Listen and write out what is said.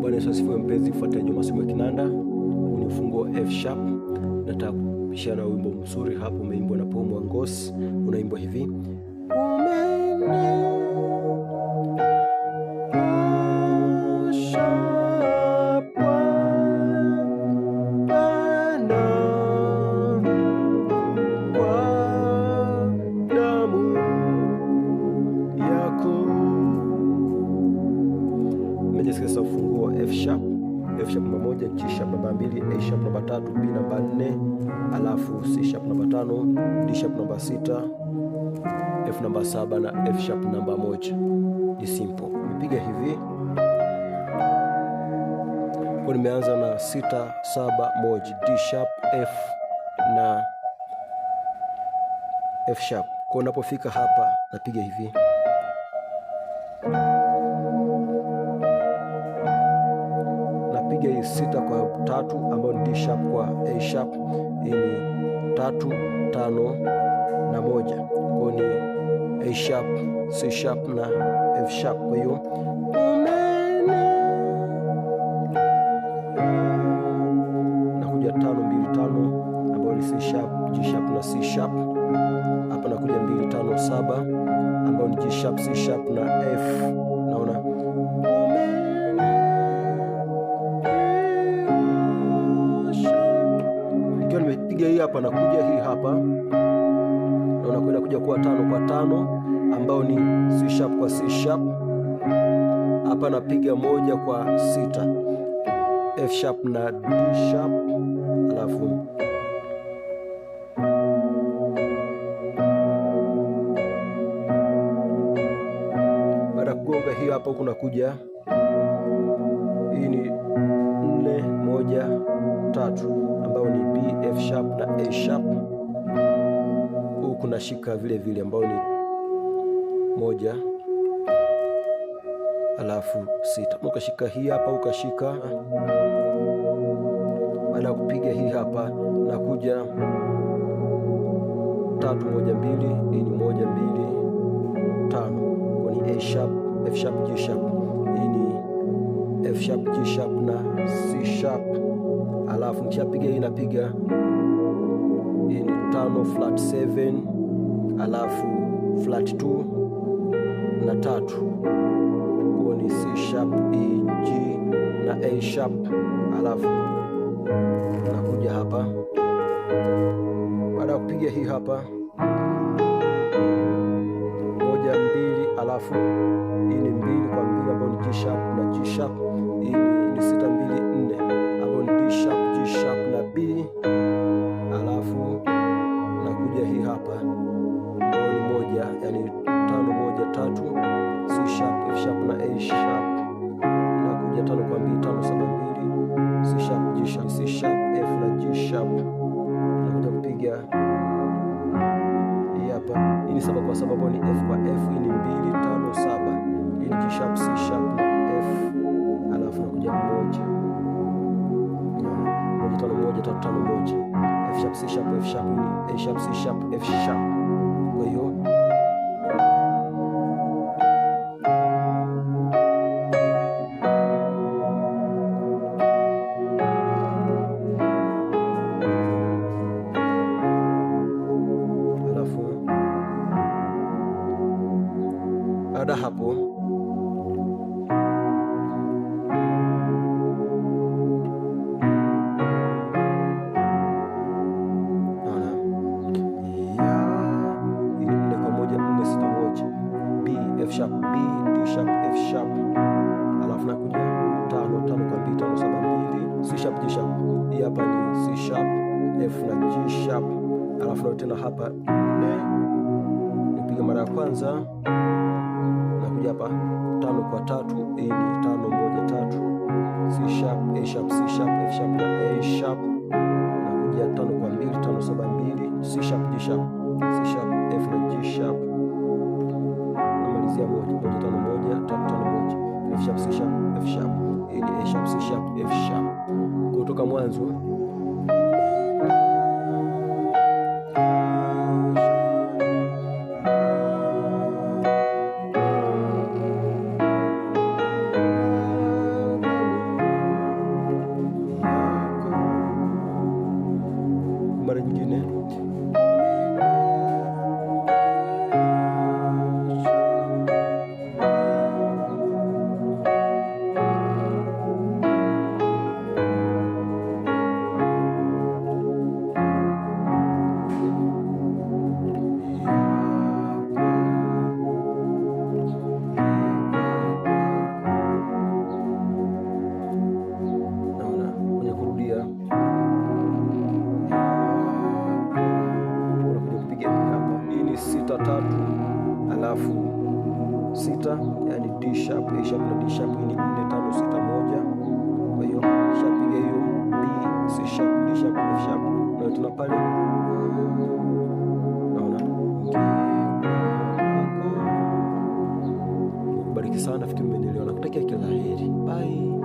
Bwana Yesu asifiwe. Mpenzi mfuatiliaji wa masomo ya kinanda, huu ni ufunguo F sharp. Nataka kupishana na wimbo mzuri hapo, umeimbwa na Paul Mwangosi. Unaimbwa hivi: sasa ufunguo F sharp namba 1, G sharp namba 2, A sharp namba 3, B namba 4, alafu C sharp namba 5, D sharp namba 6, F namba 7 na F sharp namba 1. Ni simple. Nipiga hivi. Kwa nimeanza na 6 7 1, D sharp, F na F sharp. Kwa unapofika hapa napiga hivi. Napiga hii 6 kwa 3 ambayo ni D sharp kwa A sharp. Hii ni 3 5 na 1. Kwa ni A sharp, C sharp na F sharp. Kwa hiyo nakuja 5 2 5 ambayo ni C sharp, G sharp na C sharp. Hapa nakuja 2 5 7 ambayo ni G sharp, C sharp na F. Naona ikiwa nimepiga hii hapa, nakuja hii hapa na unakwenda kuja kuwa 5 kwa 5 ambao ni C sharp kwa C sharp. Hapa napiga 1 kwa 6 F sharp na D sharp, alafu baada ya kugonga hii hapa huku nakuja, hii ni 4 1 3 ambao ni B F sharp na A sharp. Huku nashika vile vile ambao ni 1 alafu 6. Ukashika hii hapa, ukashika. Baada ya kupiga hii hapa nakuja 3 1 2. Hii ni 1 2 5. Kwa ni A sharp, F sharp, G sharp. Hii ni F sharp, G sharp na C sharp. Alafu nikishapiga hii napiga, hii ni 5 flat 7 alafu flat 2 na 3. Kwa ni C sharp, E, G na A sharp. Alafu nakuja hapa. Baada ya kupiga hii hapa 1 2, alafu hii ni 2 kwa 2 ambayo ni G sharp na G sharp. Hii ni 6 2 4 ambayo ni D sharp, G sharp na B. Alafu nakuja hii hapa ambayo ni 1, yani 5 1 3 C sharp, F sharp na A sharp. Nakuja 5 kwa 2 5 7 2 C sharp, G sharp, C sharp, F na G sharp. Nakuja kupiga hii hapa. Hii ni 7 kwa 7 ambayo ni F kwa F. Hii ni 2 5 7. Hii ni G sharp, C sharp na F. Alafu nakuja 1 1 5 1 3 5 1 F sharp, C sharp, F sharp. Hii ni A sharp, C sharp, F sharp. Kwa hiyo baada hapo naona hii ni 4 kwa 1 4 6 1 B F sharp, B D sharp, F sharp. Alafu nakuja 5 5 kwa 2 5 7 2 C sharp, G sharp. Hii hapa ni C sharp, F na G sharp. Alafu na tena hapa 4 nipiga mara ya kwanza, nakuja hapa 5 kwa 3. Hii ni 5 1 3 C sharp, A sharp, C sharp, F sharp na A sharp. Nakuja 5 kwa 2 5 7 2 C sharp, G sharp, C sharp, F na G sharp. Namalizia 1 1 5 1 3 5 1 F sharp, C sharp, F sharp. Hii ni A sharp, C sharp, F sharp. Kutoka mwanzo akubariki sana, fikiri umenielewa. Nakutakia kila heri. Bye.